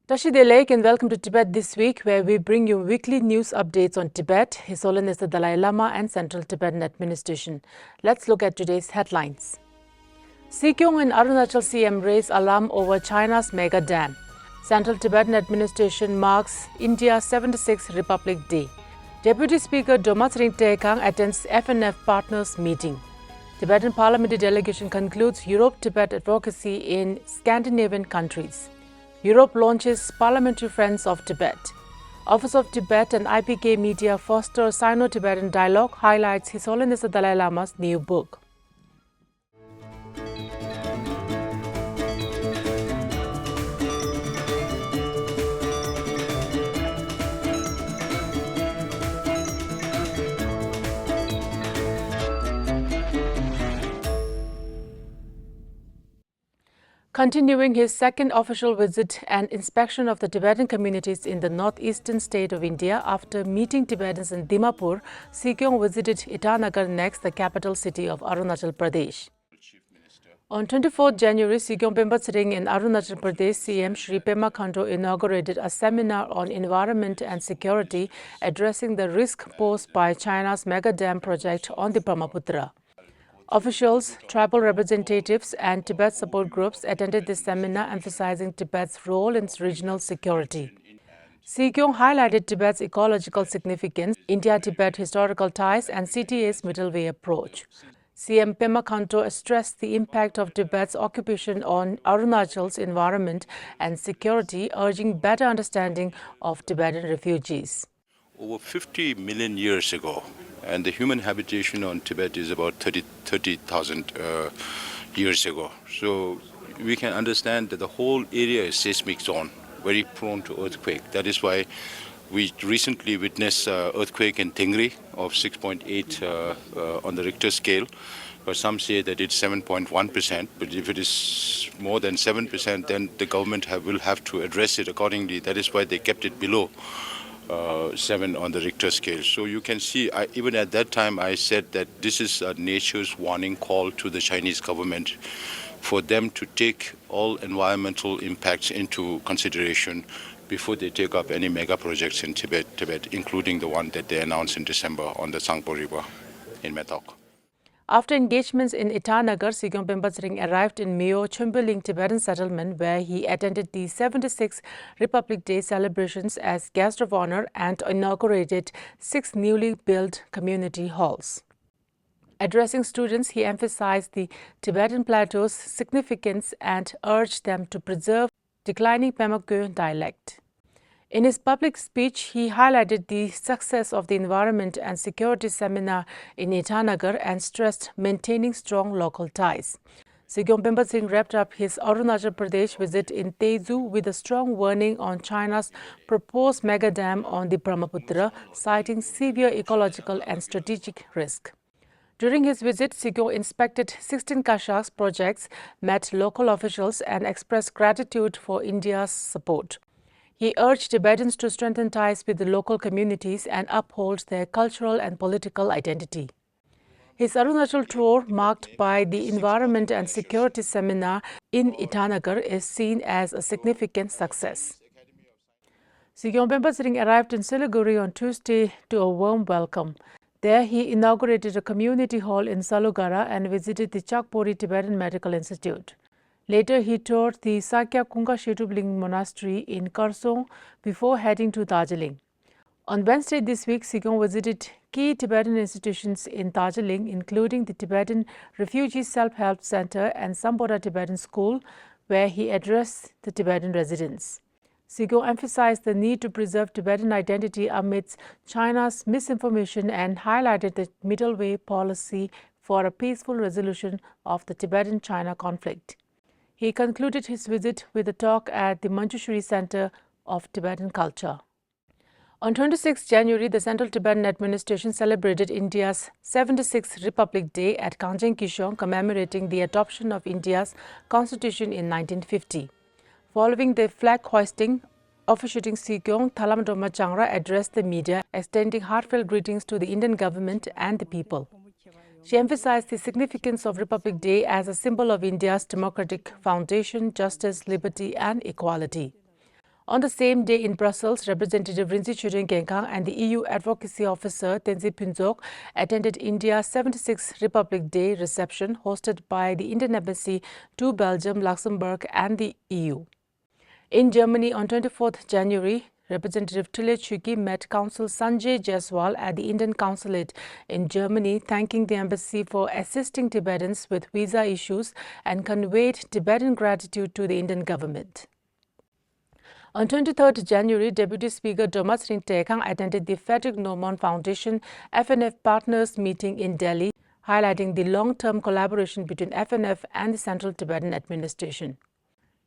Tashi Delek and welcome to Tibet this week, where we bring you weekly news updates on Tibet, His Holiness the Dalai Lama and Central Tibetan Administration. Let's look at today's headlines. Sikyong and Arunachal CM raise alarm over China's mega dam. Central Tibetan Administration marks India's 76th Republic Day. Deputy Speaker Dolma Teykhang attends FNF Partners meeting. Tibetan Parliamentary Delegation concludes Europe-Tibet Advocacy in Scandinavian countries. Europe launches Parliamentary Friends of Tibet. Office of Tibet and IPK Media foster Sino-Tibetan dialogue, highlights His Holiness the Dalai Lama's new book. Continuing his second official visit and inspection of the Tibetan communities in the northeastern state of India after meeting Tibetans in Dimapur, Sikyong visited Itanagar next, the capital city of Arunachal Pradesh. On 24 January, Sikyong Tsering in Arunachal Pradesh, CM Shri Pema Khanto inaugurated a seminar on environment and security, addressing the risk posed by China's mega dam project on the Brahmaputra. Officials, tribal representatives and Tibet support groups attended this seminar, emphasizing Tibet's role in regional security. Sikyong highlighted Tibet's ecological significance, India-Tibet historical ties and CTA's middle way approach. CM Pema Khanto stressed the impact of Tibet's occupation on Arunachal's environment and security, urging better understanding of Tibetan refugees. Over 50 million years ago, and the human habitation on Tibet is about 30,000 years ago. So we can understand that the whole area is seismic zone, very prone to earthquake. That is why we recently witnessed earthquake in Tsering of 6.8 on the Richter scale. But some say that it's 7.1%, but if it is more than 7%, then the government will have to address it accordingly. That is why they kept it below 7 on the Richter scale. So you can see, even at that time, I said that this is nature's warning call to the Chinese government for them to take all environmental impacts into consideration before they take up any mega projects in Tibet, including the one that they announced in December on the Tsangpo River in Methok. After engagements in Itanagar, Sikyong Tsering arrived in Myo Chumbiling Tibetan settlement, where he attended the 76th Republic Day celebrations as guest of honor and inaugurated 6 newly built community halls. Addressing students, he emphasized the Tibetan plateau's significance and urged them to preserve declining Pema dialect. In his public speech, he highlighted the success of the Environment and Security Seminar in Itanagar and stressed maintaining strong local ties. Sikyong Tsering wrapped up his Arunachal Pradesh visit in Tezu with a strong warning on China's proposed mega dam on the Brahmaputra, citing severe ecological and strategic risk. During his visit, Sikyong inspected 16 Kashaks projects, met local officials and expressed gratitude for India's support. He urged Tibetans to strengthen ties with the local communities and uphold their cultural and political identity. His Arunachal tour, marked by the Environment and Security Seminar in Itanagar, is seen as a significant success. Sikyong Tsering arrived in Siliguri on Tuesday to a warm welcome. There, he inaugurated a community hall in Salugara and visited the Chakpori Tibetan Medical Institute. Later, he toured the Sakya Kunga Shetubling Monastery in Karsong before heading to Darjeeling. On Wednesday this week, Sikyong visited key Tibetan institutions in Darjeeling, including the Tibetan Refugee Self-Help Center and Sambodha Tibetan School, where he addressed the Tibetan residents. Sikyong emphasized the need to preserve Tibetan identity amidst China's misinformation and highlighted the middle way policy for a peaceful resolution of the Tibetan-China conflict. He concluded his visit with a talk at the Manjushri Center of Tibetan Culture. On 26 January, the Central Tibetan Administration celebrated India's 76th Republic Day at Sikyong, commemorating the adoption of India's constitution in 1950. Following the flag hoisting, officiating Sikyong, Thalam Dolma Changra addressed the media, extending heartfelt greetings to the Indian government and the people. She emphasized the significance of Republic Day as a symbol of India's democratic foundation, justice, liberty and equality. On the same day in Brussels, Representative Teykhang and the EU Advocacy Officer Tenzin Pinzok attended India's 76th Republic Day reception hosted by the Indian Embassy to Belgium, Luxembourg and the EU. In Germany on 24th January, Representative Chuki met Consul Sanjay Jaiswal at the Indian Consulate in Germany, thanking the embassy for assisting Tibetans with visa issues and conveyed Tibetan gratitude to the Indian government. On 23rd January, Deputy Speaker Dolma Teykhang attended the Frederick Normand Foundation FNF Partners meeting in Delhi, highlighting the long-term collaboration between FNF and the Central Tibetan Administration.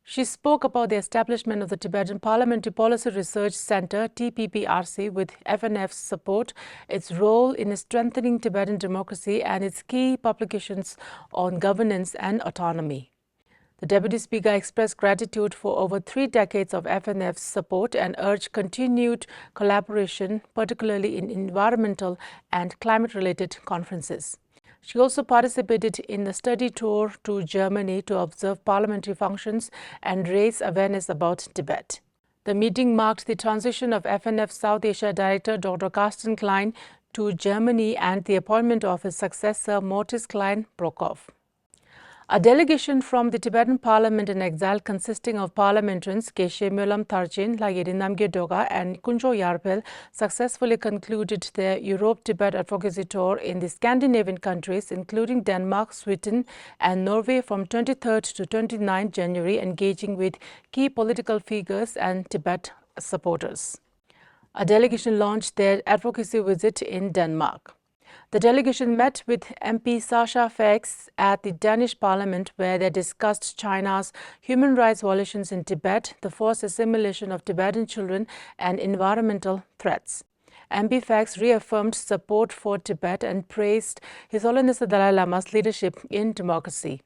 She spoke about the establishment of the Tibetan Parliamentary Policy Research Centre (TPPRC) with FNF's support, its role in strengthening Tibetan democracy and its key publications on governance and autonomy. The Deputy Speaker expressed gratitude for over 3 decades of FNF's support and urged continued collaboration, particularly in environmental and climate-related conferences. She also participated in a study tour to Germany to observe parliamentary functions and raise awareness about Tibet. The meeting marked the transition of FNF South Asia Director Dr. Carsten Klein to Germany and the appointment of his successor Mortis Klein-Brockhoff. A delegation from the Tibetan Parliament in exile consisting of parliamentarians Geshe Myolam Tharchin, Lagiri Namgye Doga and Kunjo Yarpel successfully concluded their Europe-Tibet advocacy tour in the Scandinavian countries, including Denmark, Sweden and Norway from 23rd to 29th January, engaging with key political figures and Tibet supporters. A delegation launched their advocacy visit in Denmark. The delegation met with MP Sasha Fax at the Danish Parliament, where they discussed China's human rights violations in Tibet, the forced assimilation of Tibetan children, and environmental threats. MP Fax reaffirmed support for Tibet and praised His Holiness the Dalai Lama's leadership in democracy.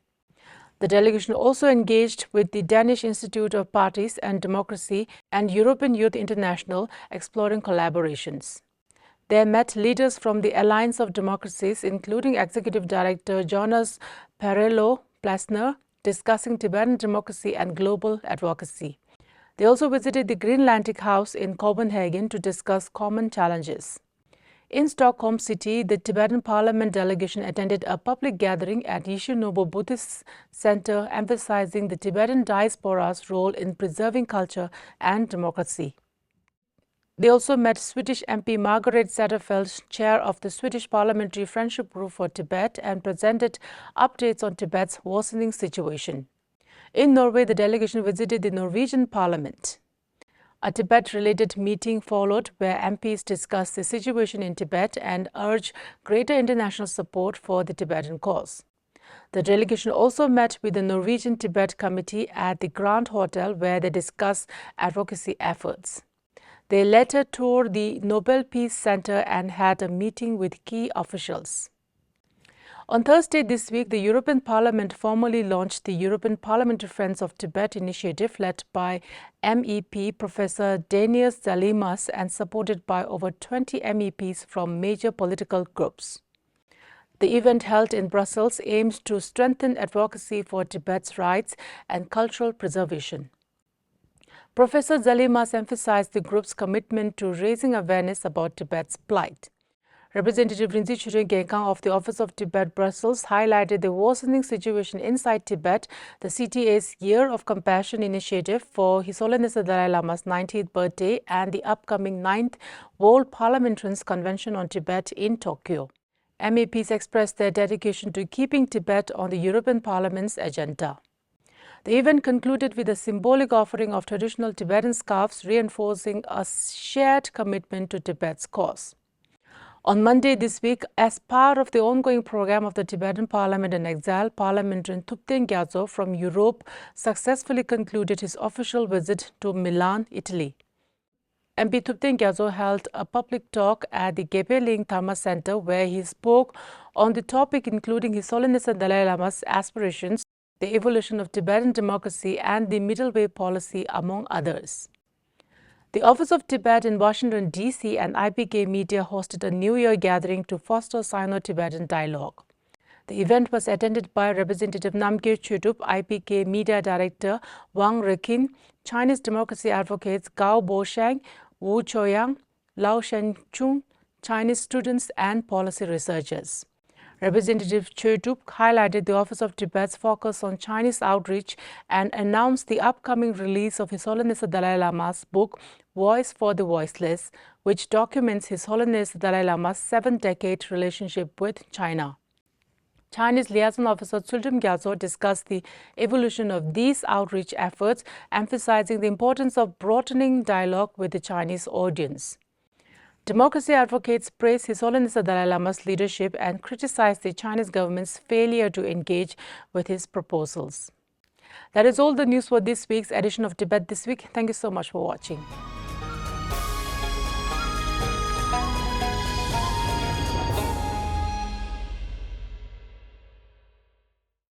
The delegation also engaged with the Danish Institute of Parties and Democracy and European Youth International, exploring collaborations. They met leaders from the Alliance of Democracies, including Executive Director Jonas Perello Plasner, discussing Tibetan democracy and global advocacy. They also visited the Greenlandic House in Copenhagen to discuss common challenges. In Stockholm City, the Tibetan Parliament delegation attended a public gathering at Yishunobo Buddhist Center, emphasizing the Tibetan diaspora's role in preserving culture and democracy. They also met Swedish MP Margaret Zetterfeld, chair of the Swedish Parliamentary Friendship Group for Tibet, and presented updates on Tibet's worsening situation. In Norway, the delegation visited the Norwegian Parliament. A Tibet-related meeting followed, where MPs discussed the situation in Tibet and urged greater international support for the Tibetan cause. The delegation also met with the Norwegian Tibet Committee at the Grand Hotel, where they discussed advocacy efforts. They later toured the Nobel Peace Center and had a meeting with key officials. On Thursday this week, the European Parliament formally launched the European Parliamentary Friends of Tibet initiative, led by MEP Professor Dainius Zalimas and supported by over 20 MEPs from major political groups. The event, held in Brussels, aims to strengthen advocacy for Tibet's rights and cultural preservation. Professor Zalimas emphasized the group's commitment to raising awareness about Tibet's plight. Representative Teykhang of the Office of Tibet Brussels highlighted the worsening situation inside Tibet, the CTA's Year of Compassion initiative for His Holiness the Dalai Lama's 90th birthday and the upcoming 9th World Parliamentarians Convention on Tibet in Tokyo. MEPs expressed their dedication to keeping Tibet on the European Parliament's agenda. The event concluded with a symbolic offering of traditional Tibetan scarves, reinforcing a shared commitment to Tibet's cause. On Monday this week, as part of the ongoing program of the Tibetan Parliament in exile, Parliamentarian Thupten Gyatso from Europe successfully concluded his official visit to Milan, Italy. MP Thupten Gyatso held a public talk at the Gepeling Dharma Center, where he spoke on the topic including His Holiness the Dalai Lama's aspirations, the evolution of Tibetan democracy and the middle way policy, among others. The Office of Tibet in Washington, D.C. and IPK Media hosted a New Year gathering to foster Sino-Tibetan dialogue. The event was attended by Representative Namgye Chudup, IPK Media Director Wang Rekin, Chinese democracy advocates Gao Bosheng, Wu Choyang, Lao Shenchun, Chinese students and policy researchers. Representative Che Dup highlighted the Office of Tibet's focus on Chinese outreach and announced the upcoming release of His Holiness the Dalai Lama's book, Voice for the Voiceless, which documents His Holiness the Dalai Lama's 7-decade relationship with China. Chinese liaison officer Tsuldim Gyatso discussed the evolution of these outreach efforts, emphasizing the importance of broadening dialogue with the Chinese audience. Democracy advocates praised His Holiness the Dalai Lama's leadership and criticized the Chinese government's failure to engage with his proposals. That is all the news for this week's edition of Tibet This Week. Thank you so much for watching.